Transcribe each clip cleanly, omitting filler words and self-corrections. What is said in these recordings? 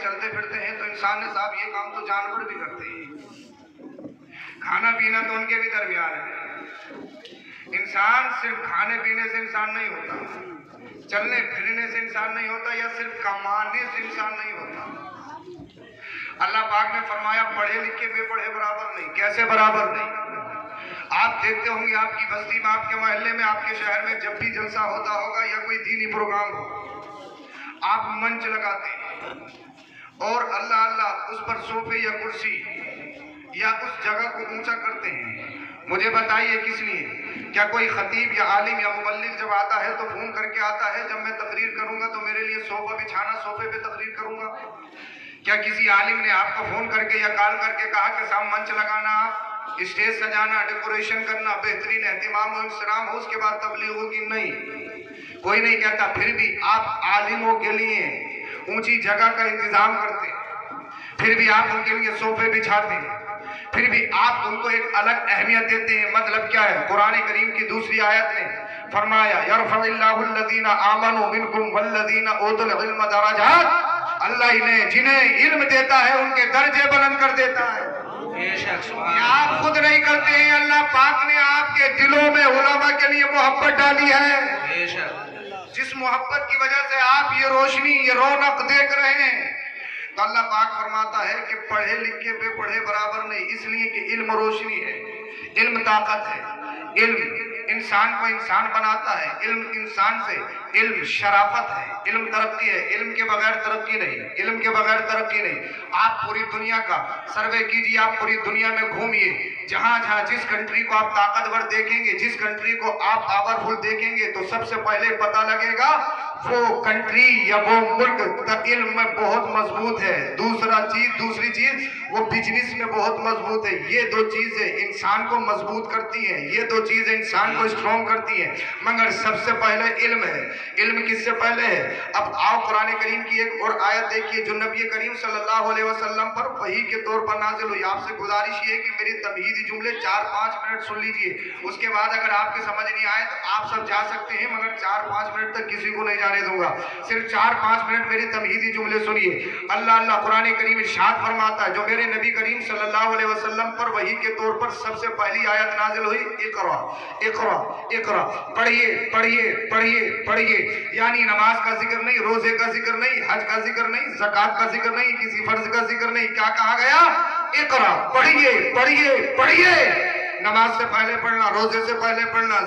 چلتے پھرتے ہیں تو انسان نے صاحب یہ کام تو جانور بھی کرتے ہیں، کھانا پینا تو ان کے بھی درمیان ہے۔ انسان صرف کھانے پینے سے انسان نہیں ہوتا، چلنے پھرنے سے انسان نہیں ہوتا، یا صرف کمانے سے انسان نہیں ہوتا۔ اللہ پاک نے فرمایا پڑھے لکھے بے پڑھے برابر نہیں۔ کیسے برابر نہیں؟ آپ دیکھتے ہوں گے آپ کی بستی میں، آپ کے محلے میں، آپ کے شہر میں جب بھی جلسہ ہوتا ہوگا یا کوئی دینی پروگرام ہو، آپ منچ لگاتے ہیں اور اللہ اللہ اس پر صوفے یا کرسی یا اس جگہ کو اونچا کرتے ہیں۔ مجھے بتائیے کس لیے؟ کیا کوئی خطیب یا عالم یا مبلغ جب آتا ہے تو فون کر کے آتا ہے جب میں تقریر کروں گا تو میرے لیے صوفہ بچھانا، صوفے پہ تقریر کروں گا؟ کیا کسی عالم نے آپ کو فون کر کے یا کال کر کے کہا کہ صاحب منچ لگانا، اسٹیج سجانا، ڈیکوریشن کرنا، بہترین اہتمام و انصرام ہو، اس کے بعد تبلیغ ہوگی؟ نہیں، کوئی نہیں کہتا۔ پھر بھی آپ عالموں کے لیے اونچی جگہ کا انتظام کرتے ہیں، پھر بھی آپ ان کے لیے صوفے بچھاتے ہیں، پھر بھی آپ ان کو ایک الگ اہمیت دیتے ہیں۔ مطلب کیا ہے؟ قرآن کریم کی دوسری آیت نے فرمایا یرفع اللہ الذین آمنوا منکم والذین اوتوا العلم درجات، اللہ جنہیں علم دیتا ہے ان کے درجے بلند کر دیتا ہے۔ یہ آپ خود نہیں کرتے ہیں، اللہ پاک نے آپ کے دلوں میں علماء کے لیے محبت ڈالی ہے، جس محبت کی وجہ سے آپ یہ روشنی، یہ رونق دیکھ رہے ہیں۔ تو اللہ پاک فرماتا ہے کہ پڑھے لکھے بے پڑھے برابر نہیں، اس لیے کہ علم روشنی ہے، علم طاقت ہے، علم انسان کو انسان بناتا ہے، علم انسان سے، علم شرافت ہے، علم ترقی ہے، علم کے بغیر ترقی نہیں، علم کے بغیر ترقی نہیں۔ آپ پوری دنیا کا سروے کیجئے، آپ پوری دنیا میں گھومیے، جہاں جہاں جس کنٹری کو آپ طاقتور دیکھیں گے، جس کنٹری کو آپ پاورفل دیکھیں گے، تو سب سے پہلے پتہ لگے گا وہ کنٹری یا وہ ملک علم میں بہت مضبوط ہے۔ دوسری چیز وہ بزنس میں بہت مضبوط ہے۔ یہ دو چیزیں انسان کو مضبوط کرتی ہیں، یہ دو چیزیں انسان کو اسٹرانگ کرتی ہیں، مگر سب سے پہلے علم ہے۔ علم کس سے پہلے ہے؟ اب آؤ قرآن کریم کی ایک اور آیت دیکھیے جو نبی کریم صلی اللہ علیہ وسلم پر وحی کے طور پر نازل ہوئی۔ آپ سے گزارش یہ ہے کہ میری تمہیدی جملے 4-5 منٹ سن لیجئے، اس کے بعد اگر آپ کے سمجھ نہیں آئے تو آپ سب جا سکتے ہیں، مگر 4-5 منٹ تک کسی کو نہیں جانے دوں گا۔ صرف 4-5 منٹ میری تمہیدی جملے سنیے۔ اللہ قرآن کریم ارشاد فرماتا ہے جو میرے نبی کریم صلی اللہ علیہ وسلم پر وحی کے طور پر سب سے پہلی آیت نازل ہوئی، اقرا اقرا اقرا، پڑھیے پڑھیے پڑھیے پڑھیے، یعنی نماز کا ذکر نہیں، روزے کا ذکر نہیں، حج کا ذکر نہیں، زکوٰۃ کا ذکر نہیں، کسی فرض کا ذکر نہیں، کیا کہا گیا؟ اقرا، پڑھیے پڑھیے پڑھیے۔ نماز سے پہلے پڑھنا، روزے سے پہلے پڑھنا،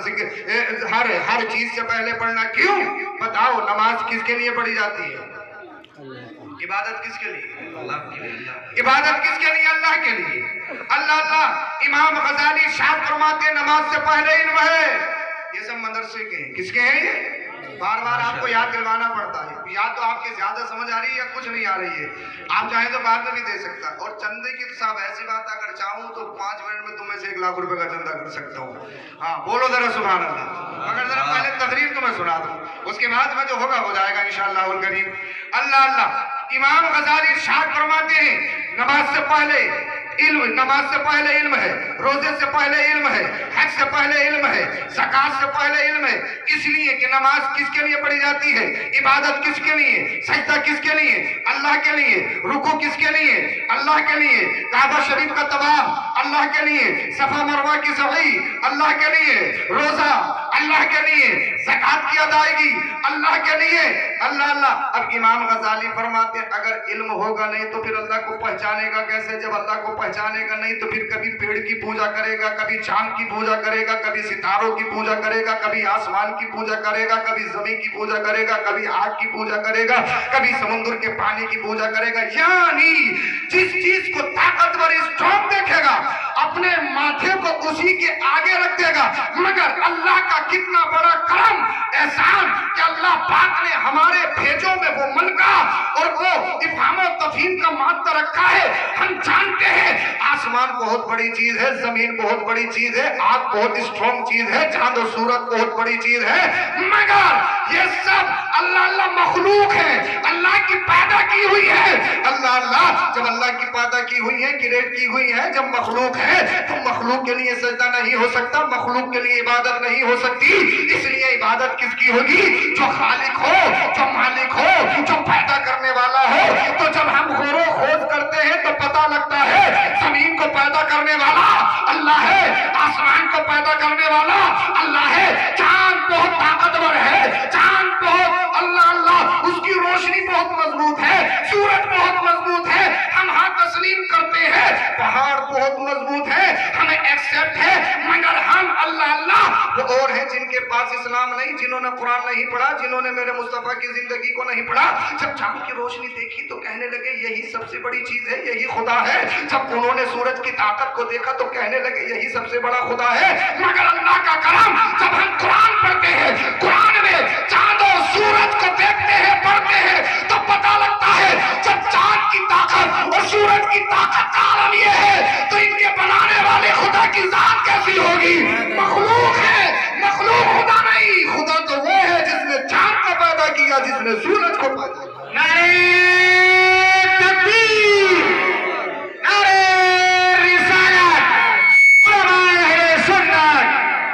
ہر چیز سے پہلے پڑھنا، کیوں؟ بتاؤ نماز کس کے لیے پڑھی جاتی ہے؟ عبادت کس کے لیے؟ اللہ کے لیے۔ عبادت کس کے لیے؟ اللہ کے لیے۔ اللہ امام غزالی ارشاد فرماتے ہیں نماز سے پہلے علم ہے۔ یہ سب مدرسے کے ہیں، کس کے ہیں یہ؟ بار بار آپ کو یاد دلوانا پڑتا ہے، یا تو آپ کے زیادہ سمجھ آ رہی ہے یا کچھ نہیں آ رہی ہے۔ آپ چاہیں تو بعد میں بھی دے سکتا، اور چندے کی تو صاحب ایسی بات اگر چاہوں تو 5 منٹ میں تمہیں سے 1 لاکھ روپے کا چندہ کر سکتا ہوں۔ ہاں بولو ذرا سبحان اللہ۔ مگر ذرا پہلے تقریر تمہیں سنا دوں، اس کے بعد میں جو ہوگا ہو جائے گا انشاءاللہ الکریم۔ اللہ امام غزالی ارشاد فرماتے ہیں نماز سے پہلے علم، نماز سے پہلے علم ہے، روزے سے پہلے علم ہے، حج سے پہلے علم ہے، زکوٰۃ سے پہلے علم ہے، اس لیے کہ نماز کس کے لیے پڑھی جاتی ہے؟ عبادت کس کے لیے؟ سجدہ کس کے لیے؟ اللہ کے لیے۔ رکوع کس کے لیے؟ اللہ کے لیے۔ کعبہ شریف کا طواف اللہ کے لیے، صفا مروہ کی سعی اللہ کے لیے، روزہ اللہ کے لیے، زکوٰۃ کی ادائیگی اللہ کے لیے۔ اللہ اب امام غزالی فرماتے ہیں اگر علم ہوگا نہیں تو پھر اللہ کو پہچانے گا کیسے؟ جب اللہ کو پہچانے گا نہیں تو پھر کبھی پیڑ کی پوجا کرے گا، کبھی چاند کی پوجا کرے گا، کبھی ستاروں کی پوجا کرے گا، کبھی آسمان کی پوجا کرے گا، کبھی زمین کی پوجا کرے گا، کبھی آگ کی پوجا کرے گا، کبھی سمندر کے پانی کی پوجا کرے گا۔ یعنی جس چیز کو طاقتور اسٹرانگ دیکھے گا اپنے ماتھے کو اسی کے آگے رکھ دے گا۔ مگر اللہ کا کتنا بڑا کرم احسان کہ اللہ پاک نے ہمارے بھیجوں میں وہ ملکہ اور وہ افہام و تفہیم کا مادہ رکھا ہے۔ ہم جانتے ہیں آسمان بہت بڑی چیز ہے، زمین بہت بڑی چیز ہے، آگ بہت اسٹرانگ چیز ہے، چاند و سورج بہت بڑی چیز ہے، مگر یہ سب اللہ مخلوق ہے، اللہ کی پیدا کی ہوئی ہے۔ اللہ جب اللہ کی پیدا کی ہوئی ہے، کریٹ کی ہوئی ہے، جب مخلوق ہے تو مخلوق کے لیے سجدہ نہیں ہو سکتا، مخلوق کے لیے عبادت نہیں ہو سکتی۔ اس لیے عبادت کس کی ہوگی؟ جو خالق ہو، جو مالک ہو، جو پیدا کرنے والا ہو۔ تو جب ہم پتا لگتا ہے زمین کو پیدا کرنے والا اللہ ہے، آسمان کو پیدا کرنے والا اللہ ہے، چاند بہت طاقتور ہے، چاند بہت اللہ اللہ اس کی روشنی بہت مضبوط ہے، سورج بہت مضبوط ہے، ہم ہاں تسلیم کرتے ہیں، پہاڑ بہت مضبوط ہے، ہمیں ایکسپٹ ہے، مگر ہم اللہ اللہ وہ اور ہیں جن کے پاس اسلام نہیں، جنہوں نے قرآن نہیں پڑھا، جنہوں نے میرے مصطفیٰ کی زندگی کو نہیں پڑھا۔ جب چاند کی روشنی دیکھی تو کہنے لگے یہی سب سے بڑی چیز ہے، یہی خدا ہے۔ جب انہوں نے سورج کی طاقت کو دیکھا تو کہنے لگے یہی سب سے بڑا خدا ہے۔ مگر اللہ کا کرم، جب ہم قرآن پڑھتے ہیں، قرآن میں چاند اور سورج کو دیکھتے ہیں، پڑھتے ہیں تو پتہ لگتا ہے جب چاند کی طاقت اور سورج کی طاقت کا عالم یہ ہے تو ان کے بنانے والے خدا کی ذات کیسی ہوگی؟ مخلوق ہے، مخلوق خدا نہیں۔ خدا تو وہ ہے جس نے چاند کو پیدا کیا، جس نے سورج کو پیدا کیا۔ نعرہ تکبیر، نعرہ رسالت، علماء اہل سنت،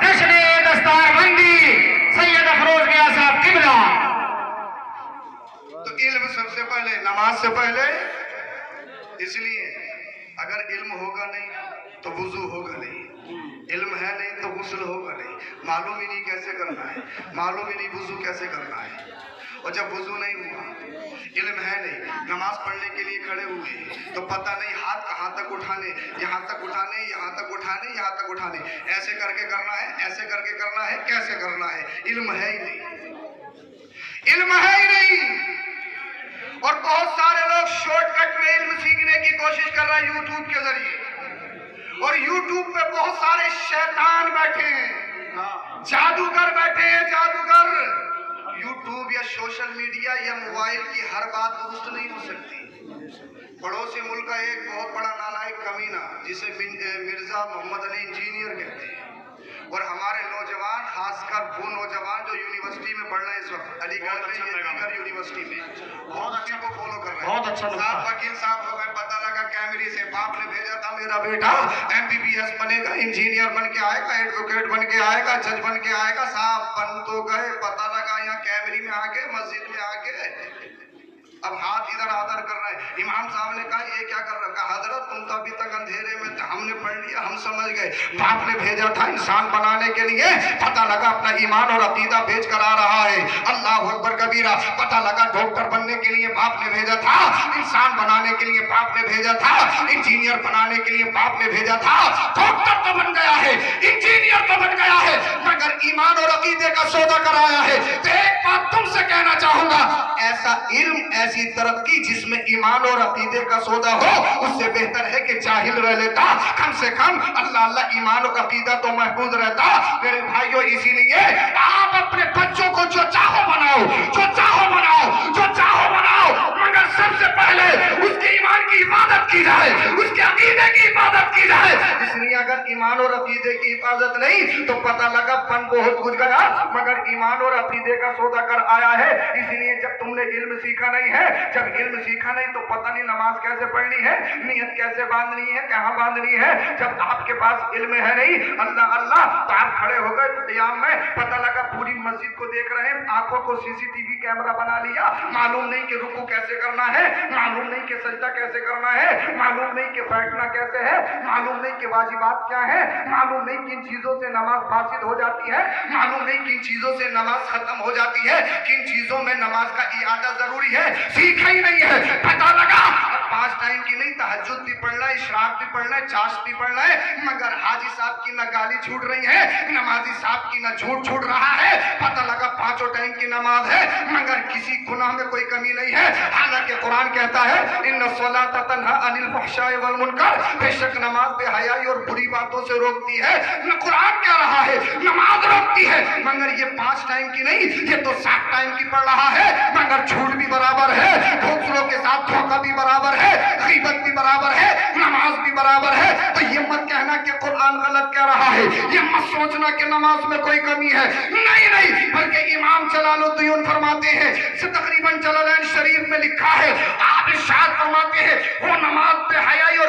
جشن دستار بندی سید افروز میاں صاحب قبلہ۔ تو علم سب سے پہلے، نماز سے پہلے، اس لیے اگر علم ہوگا نہیں تو وضو ہوگا نہیں، علم ہے نہیں تو غسل ہوگا نہیں، معلوم ہی نہیں کیسے کرنا ہے، معلوم ہی نہیں وضو کیسے کرنا ہے۔ اور جب وضو نہیں ہوا، علم ہے نہیں، نماز پڑھنے کے لیے کھڑے ہوئے تو پتہ نہیں ہاتھ کہاں تک اٹھانے، یہاں تک اٹھانے، یہاں تک اٹھانے، یہاں تک اٹھانے، ایسے کر کے کرنا ہے، ایسے کر کے کرنا ہے، کیسے کرنا ہے، علم ہے ہی نہیں، علم ہے ہی نہیں۔ اور بہت سارے لوگ شارٹ کٹ میں علم سیکھنے کی کوشش کر رہے ہیں یوٹیوب کے ذریعے، اور یوٹیوب پہ بہت سارے شیطان بیٹھے ہیں، جادوگر بیٹھے ہیں، جادوگر۔ یوٹیوب یا سوشل میڈیا یا موبائل کی ہر بات درست نہیں ہو سکتی۔ پڑوسی ملک کا ایک بہت بڑا نالائق کمینہ جسے مرزا محمد علی انجینئر کہتے ہیں، اور ہمارے نوجوان، خاص کر وہ نوجوان جو یونیورسٹی میں پڑھ رہے ہیں اس وقت، علی گڑھ میں یا دیگر یونیورسٹی میں، بہت اچھے کو فالو کر رہے ہیں۔ بہت اچھا صاحب وکیل صاحب ہو گئے، پتہ لگا کیمری سے باپ نے بھیجا تھا میرا بیٹا MBBS بنے گا، انجینئر بن کے آئے گا، ایڈوکیٹ بن کے آئے گا، جج بن کے آئے گا۔ صاحب بن تو گئے، پتہ لگا یہاں کیمری میں آ کے، مسجد میں آ کے اب ہاتھ ادھر آدھر کر رہے ہیں۔ امام صاحب نے کہا یہ کیا کر رہا ہے؟ کہا حضرت تم تو ابھی تک اندھیرے میں تھے، ہم نے پڑھ لیا، ہم سمجھ گئے، باپ نے بھیجا تھا انسان بنانے کے لیے، پتہ لگا اپنا ایمان اور عقیدہ بھیج کر آ رہا ہے۔ اللہ اکبر کبیرہ۔ پتہ لگا ڈاکٹر بننے کے لیے باپ نے بھیجا تھا، انسان بنانے کے لیے باپ نے بھیجا تھا، انجینئر بنانے کے لیے باپ نے بھیجا تھا۔ ڈاکٹر تو بن گیا ہے، انجینئر تو بن گیا ہے، مگر ایمان اور عقیدے کا سودا کرایا ہے۔ تو ایک بات تم سے کہنا چاہوں گا، ایسا علم، ایسی ترقی جس میں ایمان اور عقیدے کا سودا ہو، اس سے بہتر ہے کہ جاہل رہ لیتا، کم سے کم اللہ اللہ ایمان اور عقیدہ تو محفوظ رہتا۔ میرے بھائیوں، اسی لیے آپ اپنے بچوں کو جو چاہو بناؤ، جو چاہو بناؤ، جو چاہو بناؤ، مگر سب سے پہلے اس کے ایمان کی حفاظت کی جائے، اس کے عقیدے کی حفاظت کی جائے۔ اس لیے اگر ایمان اور عقیدے کی حفاظت نہیں تو پتہ لگا پن بہت کچھ گیا، مگر ایمان اور عقیدے کا سودا کر آیا ہے۔ اس لیے جب تم نے علم سیکھا نہیں ہے، جب علم سیکھا نہیں تو پتہ نہیں نماز کیسے پڑھنی ہے، نیت کیسے باندھنی ہے، کہاں باندھنی ہے۔ جب آپ کے پاس علم ہے نہیں، اللہ اللہ، تو آپ کھڑے ہو گئے قیام میں، پتہ لگا پوری مسجد کو دیکھ رہے ہیں، آنکھوں کو CCTV کیمرہ بنا لیا، معلوم نہیں کہ رکوع کیسے کرنا ہے، معلوم نہیں کہ سجدہ کیسے کرنا ہے، معلوم نہیں کہ بیٹھنا کیسے ہے، معلوم نہیں کہ واجبات کیا ہے، معلوم نہیں کن چیزوں سے نماز فاسد ہو جاتی ہے، معلوم نہیں کن چیزوں سے نماز ختم ہو جاتی ہے، کن چیزوں میں نماز کا اعادہ ضروری ہے، سیکھا ہی نہیں ہے۔ پتہ لگا 5 ٹائم کی نہیں، تہجد بھی پڑھنا ہے، اشراق بھی پڑھنا ہے، چاشت بھی پڑھنا ہے، مگر حاجی صاحب کی نہ گالی چھوٹ رہی ہے، نمازی صاحب کی نہ جھوٹ چھوٹ رہا ہے۔ پتہ لگا 5 ٹائم کی نماز ہے، مگر کسی گناہ میں کوئی کمی نہیں ہے، حالانکہ قرآن کہتا ہے ان الصلاۃ تنہی عن الفحشاء والمنکر، بے شک نماز بے حیائی اور بری باتوں سے روکتی ہے۔ قرآن کہہ رہا ہے نماز روکتی ہے، مگر یہ 5 ٹائم کی نہیں، یہ تو 7 ٹائم کی پڑھ رہا ہے، مگر جھوٹ بھی برابر ہے، دوسروں کے ساتھ دھوکہ بھی برابر ہے، غیبت بھی برابر ہے، نماز بھی برابر ہے۔ تو یہ مت کہنا کہ قرآن غلط کہہ رہا ہے، یہ مت سوچنا کہ نماز میں کوئی کمی ہے، نہیں، بلکہ امام جلال الدین فرماتے ہیں، تقریباً جلالین شریف میں لکھا ہے، آپ ارشاد فرماتے ہیں وہ نماز بے حیائی اور